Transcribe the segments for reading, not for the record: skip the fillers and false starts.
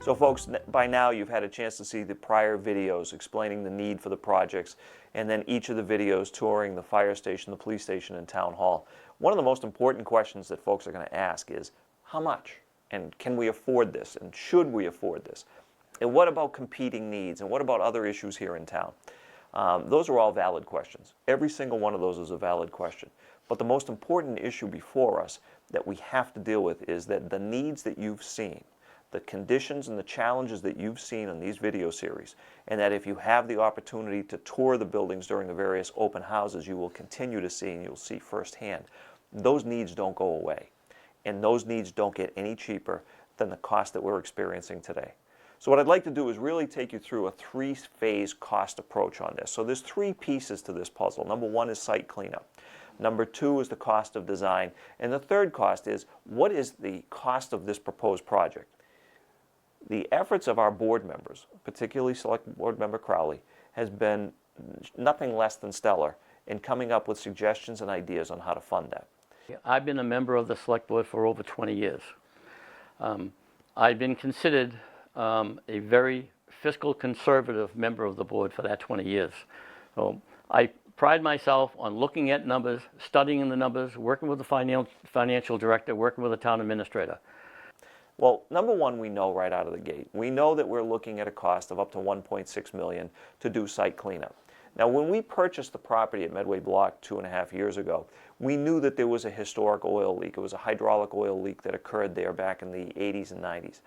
So folks, by now you've had a chance to see the prior videos explaining the need for the projects, and then each of the videos touring the fire station, the police station, and town hall. One of the most important questions that folks are going to ask is, how much? And can we afford this? And should we afford this? And what about competing needs? And what about other issues here in town? Those are all valid questions. Every single one of those is a valid question. But the most important issue before us that we have to deal with is that the needs that you've seen, the conditions and the challenges that you've seen in these video series, and that if you have the opportunity to tour the buildings during the various open houses, you will continue to see and you'll see firsthand, those needs don't go away. And those needs don't get any cheaper than the cost that we're experiencing today. So what I'd like to do is really take you through a three-phase cost approach on this. So there's three pieces to this puzzle. Number one is site cleanup. Number two is the cost of design. And the third cost is, what is the cost of this proposed project? The efforts of our board members, particularly Select Board Member Crowley, has been nothing less than stellar in coming up with suggestions and ideas on how to fund that. I've been a member of the Select Board for over 20 years. I've been considered a very fiscal conservative member of the board for that 20 years. So I pride myself on looking at numbers, studying the numbers, working with the financial director, working with the town administrator. Well, number one, we know right out of the gate. We know that we're looking at a cost of up to $1.6 million to do site cleanup. Now, when we purchased the property at Medway Block 2.5 years ago, we knew that there was a historic oil leak. It was a hydraulic oil leak that occurred there back in the 80s and 90s.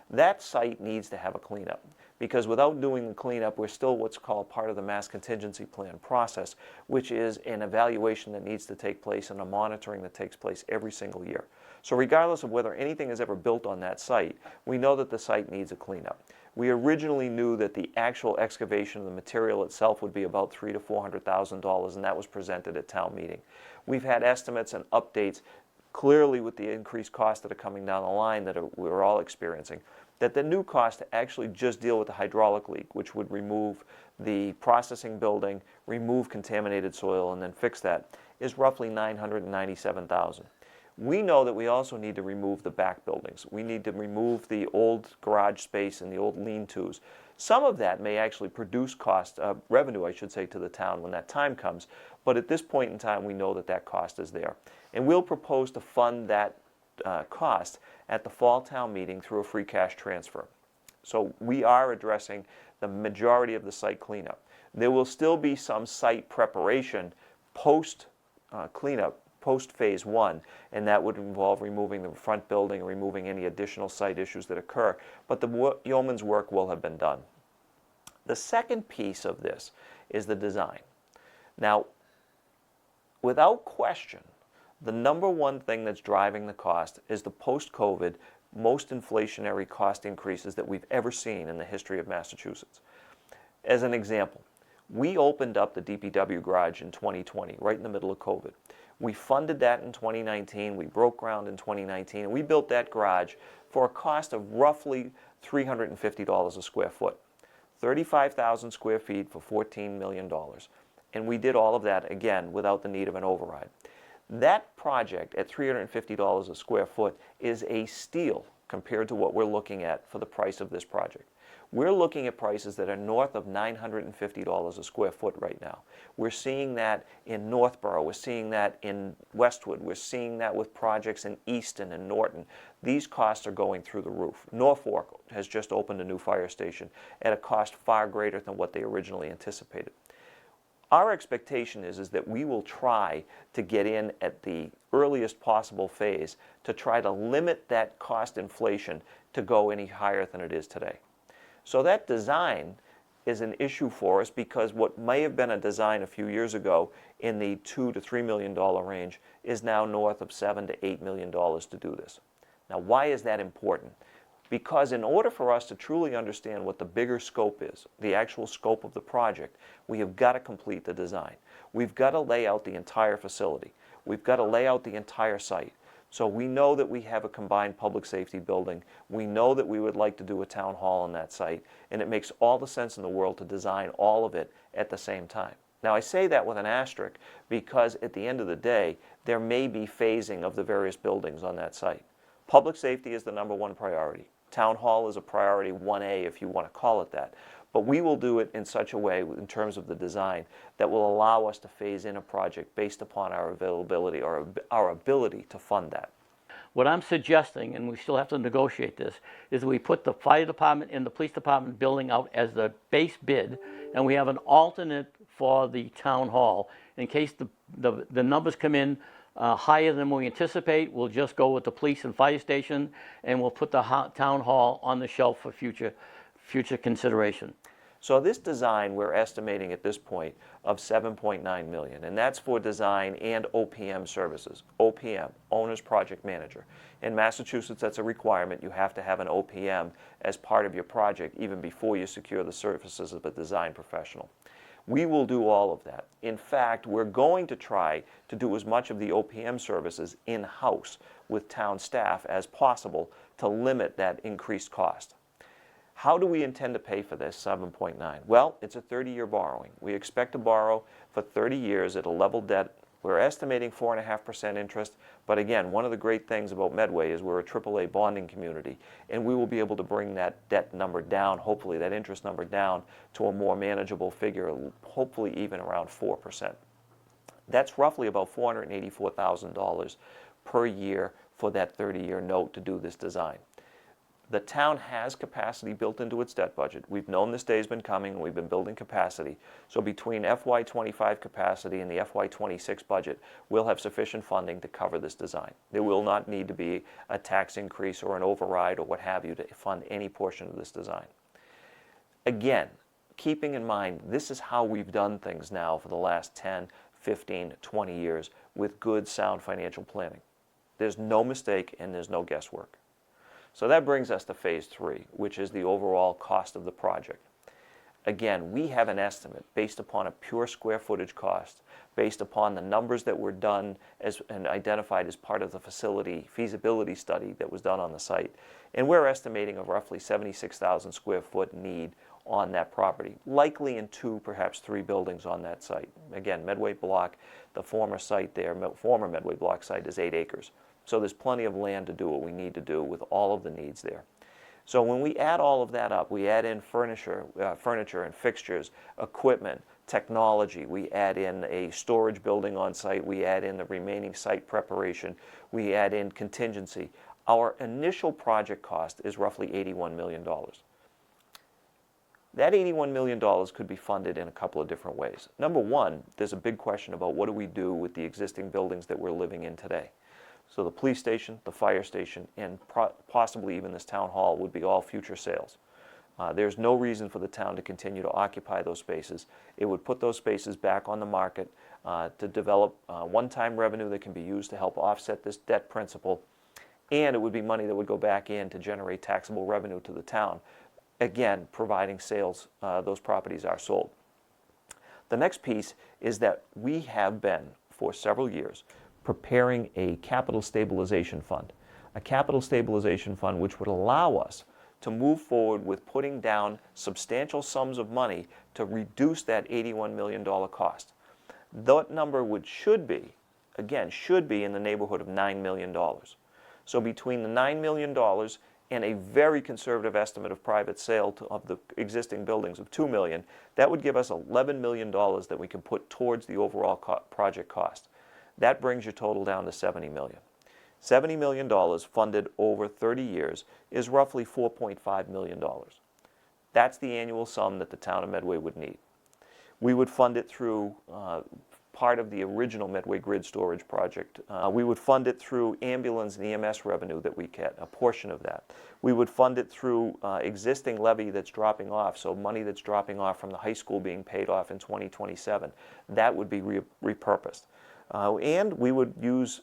That site needs to have a cleanup, because without doing the cleanup, we're still what's called part of the mass contingency plan process, which is an evaluation that needs to take place and a monitoring that takes place every single year. So regardless of whether anything is ever built on that site, we know that the site needs a cleanup. We originally knew that the actual excavation of the material itself would be about $300,000 to $400,000, and that was presented at town meeting. We've had estimates and updates, clearly with the increased costs that are coming down the line that we're all experiencing, that the new cost to actually just deal with the hydraulic leak, which would remove the processing building, remove contaminated soil, and then fix that, is roughly $997,000. We know that we also need to remove the back buildings. We need to remove the old garage space and the old lean-tos. Some of that may actually produce revenue, I should say, to the town when that time comes. But at this point in time, we know that that cost is there. And we'll propose to fund that cost at the fall town meeting through a free cash transfer. So we are addressing the majority of the site cleanup. There will still be some site preparation post cleanup, post phase one, and that would involve removing the front building and removing any additional site issues that occur, but the yeoman's work will have been done. The second piece of this is the design. Now, without question, the number one thing that's driving the cost is the post-COVID most inflationary cost increases that we've ever seen in the history of Massachusetts. As an example, we opened up the DPW garage in 2020, right in the middle of COVID. We funded that in 2019, we broke ground in 2019, and we built that garage for a cost of roughly $350 a square foot. 35,000 square feet for $14 million. And we did all of that, again, without the need of an override. That project at $350 a square foot is a steal compared to what we're looking at for the price of this project. We're looking at prices that are north of $950 a square foot right now. We're seeing that in Northborough, we're seeing that in Westwood, we're seeing that with projects in Easton and Norton. These costs are going through the roof. Norfolk has just opened a new fire station at a cost far greater than what they originally anticipated. Our expectation is that we will try to get in at the earliest possible phase to try to limit that cost inflation to go any higher than it is today. So that design is an issue for us because what may have been a design a few years ago in the $2 to $3 million range is now north of $7 to $8 million to do this. Now, why is that important? Because in order for us to truly understand what the bigger scope is, the actual scope of the project, we have got to complete the design. We've got to lay out the entire facility. We've got to lay out the entire site. So we know that we have a combined public safety building. We know that we would like to do a town hall on that site, and it makes all the sense in the world to design all of it at the same time. Now, I say that with an asterisk because at the end of the day, there may be phasing of the various buildings on that site. Public safety is the number one priority. Town Hall is a priority 1A if you want to call it that. But we will do it in such a way, in terms of the design, that will allow us to phase in a project based upon our availability or our ability to fund that. What I'm suggesting, and we still have to negotiate this, is we put the fire department and the police department building out as the base bid, and we have an alternate for the town hall. In case the numbers come in higher than we anticipate, we'll just go with the police and fire station, and we'll put the town hall on the shelf for future consideration. So this design, we're estimating at this point of $7.9 million, and that's for design and OPM services. OPM, Owner's Project Manager. In Massachusetts, that's a requirement. You have to have an OPM as part of your project even before you secure the services of a design professional. We will do all of that. In fact, we're going to try to do as much of the OPM services in-house with town staff as possible to limit that increased cost. How do we intend to pay for this 7.9? Well, it's a 30-year borrowing. We expect to borrow for 30 years at a level debt. We're estimating 4.5% interest, but again, one of the great things about Medway is we're a AAA bonding community, and we will be able to bring that debt number down, hopefully that interest number down to a more manageable figure, hopefully even around 4%. That's roughly about $484,000 per year for that 30-year note to do this design. The town has capacity built into its debt budget. We've known this day has been coming, and we've been building capacity. So between FY25 capacity and the FY26 budget, we'll have sufficient funding to cover this design. There will not need to be a tax increase or an override or what have you to fund any portion of this design. Again, keeping in mind, this is how we've done things now for the last 10, 15, 20 years with good, sound financial planning. There's no mistake and there's no guesswork. So that brings us to phase 3, which is the overall cost of the project. Again, we have an estimate based upon a pure square footage cost, based upon the numbers that were done and identified as part of the facility feasibility study that was done on the site. And we're estimating a roughly 76,000 square foot need on that property, likely in 2, perhaps 3 buildings on that site. Again, Medway Block, the former site there, former Medway Block site is 8 acres. So there's plenty of land to do what we need to do with all of the needs there. So when we add all of that up, we add in furniture and fixtures, equipment, technology, we add in a storage building on site, we add in the remaining site preparation, we add in contingency. Our initial project cost is roughly $81 million. That $81 million could be funded in a couple of different ways. Number one, there's a big question about what do we do with the existing buildings that we're living in today. So the police station, the fire station, and possibly even this town hall would be all future sales. There's no reason for the town to continue to occupy those spaces. It would put those spaces back on the market to develop one-time revenue that can be used to help offset this debt principal, and it would be money that would go back in to generate taxable revenue to the town, again, providing sales, those properties are sold. The next piece is that we have been, for several years, preparing a capital stabilization fund. A capital stabilization fund which would allow us to move forward with putting down substantial sums of money to reduce that $81 million cost. That number should be in the neighborhood of $9 million. So between the $9 million and a very conservative estimate of private sale of the existing buildings of $2 million, that would give us $11 million that we can put towards the overall project cost. That brings your total down to $70 million. $70 million funded over 30 years is roughly $4.5 million. That's the annual sum that the town of Medway would need. We would fund it through part of the original Medway grid storage project. We would fund it through ambulance and EMS revenue that we get, a portion of that. We would fund it through existing levy that's dropping off, so money that's dropping off from the high school being paid off in 2027. That would be repurposed. And we would use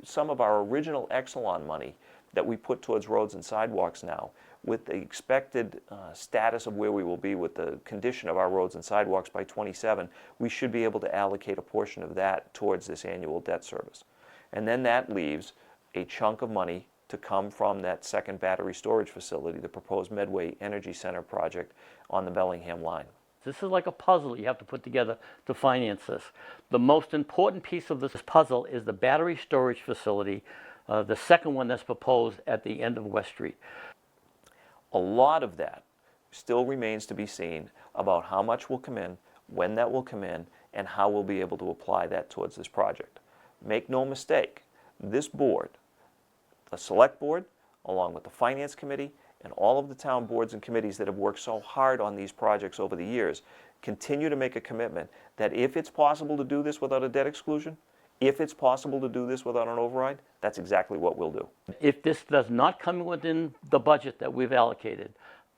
some of our original Exelon money that we put towards roads and sidewalks now. With the expected status of where we will be with the condition of our roads and sidewalks by 27, we should be able to allocate a portion of that towards this annual debt service. And then that leaves a chunk of money to come from that second battery storage facility, the proposed Medway Energy Center project on the Bellingham line. This is like a puzzle you have to put together to finance this. The most important piece of this puzzle is the battery storage facility. the second one that's proposed at the end of West Street. A lot of that still remains to be seen about how much will come in, when that will come in, and how we'll be able to apply that towards this project. Make no mistake, this board, the select board, along with the finance committee, and all of the town boards and committees that have worked so hard on these projects over the years, continue to make a commitment that if it's possible to do this without a debt exclusion, if it's possible to do this without an override, that's exactly what we'll do. If this does not come within the budget that we've allocated,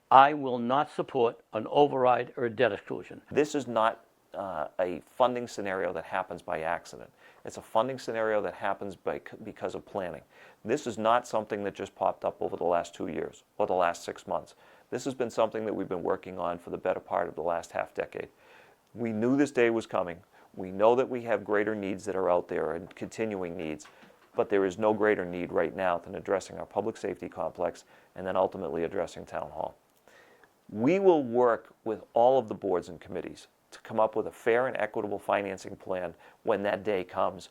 I will not support an override or a debt exclusion. This is not a funding scenario that happens by accident. It's a funding scenario that happens because of planning. This is not something that just popped up over the last 2 years or the last 6 months. This has been something that we've been working on for the better part of the last half decade. We knew this day was coming. We know that we have greater needs that are out there and continuing needs, but there is no greater need right now than addressing our public safety complex and then ultimately addressing Town Hall. We will work with all of the boards and committees to come up with a fair and equitable financing plan when that day comes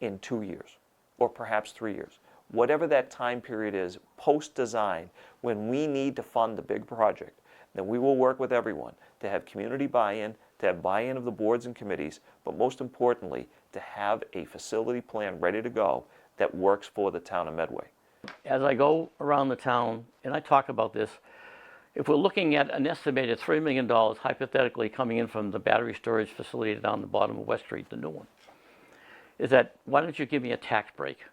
in 2 years or perhaps 3 years. Whatever that time period is, post-design, when we need to fund a big project, then we will work with everyone to have community buy-in, to have buy-in of the boards and committees, but most importantly, to have a facility plan ready to go that works for the town of Medway. As I go around the town and I talk about this, if we're looking at an estimated $3 million hypothetically coming in from the battery storage facility down the bottom of West Street, the new one, is that why don't you give me a tax break?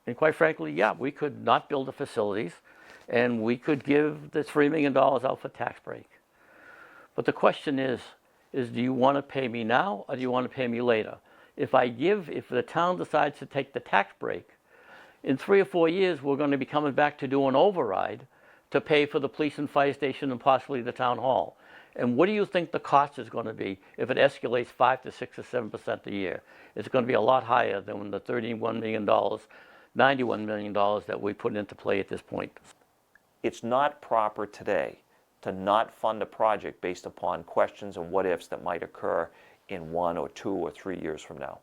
And quite frankly, yeah, we could not build the facilities and we could give the $3 million out for tax break. But the question is do you want to pay me now or do you want to pay me later? If the town decides to take the tax break, in 3 or 4 years, we're going to be coming back to do an override to pay for the police and fire station and possibly the town hall. And what do you think the cost is going to be if it escalates 5 to 6 or 7% a year? It's going to be a lot higher than the $31 million, $91 million that we put into play at this point. It's not proper today to not fund a project based upon questions and what-ifs that might occur in 1 or 2 or 3 years from now.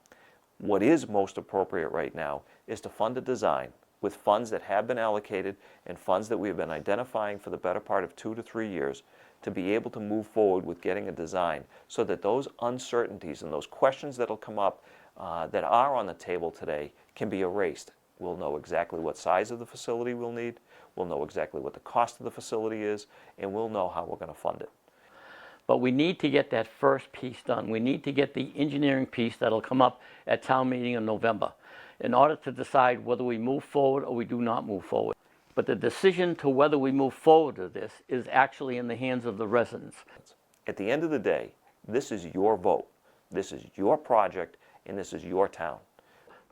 What is most appropriate right now is to fund a design with funds that have been allocated and funds that we have been identifying for the better part of 2 to 3 years to be able to move forward with getting a design so that those uncertainties and those questions that will come up that are on the table today can be erased. We'll know exactly what size of the facility we'll need, we'll know exactly what the cost of the facility is, and we'll know how we're going to fund it. But we need to get that first piece done. We need to get the engineering piece that'll come up at town meeting in November in order to decide whether we move forward or we do not move forward. But the decision to whether we move forward to this is actually in the hands of the residents. At the end of the day, this is your vote, this is your project, and this is your town.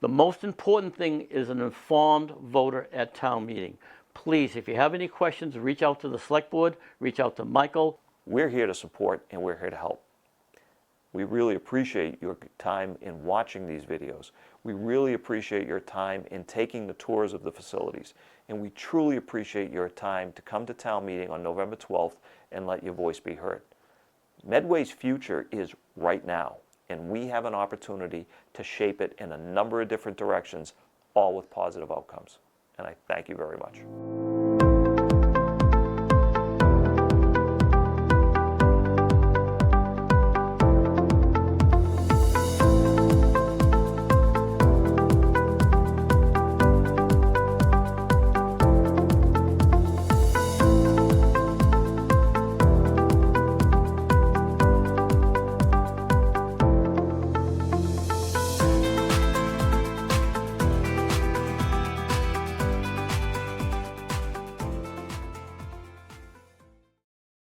The most important thing is an informed voter at town meeting. Please, if you have any questions, reach out to the select board, reach out to Michael. We're here to support and we're here to help. We really appreciate your time in watching these videos. We really appreciate your time in taking the tours of the facilities. And we truly appreciate your time to come to town meeting on November 12th and let your voice be heard. Medway's future is right now, and we have an opportunity to shape it in a number of different directions, all with positive outcomes. And I thank you very much.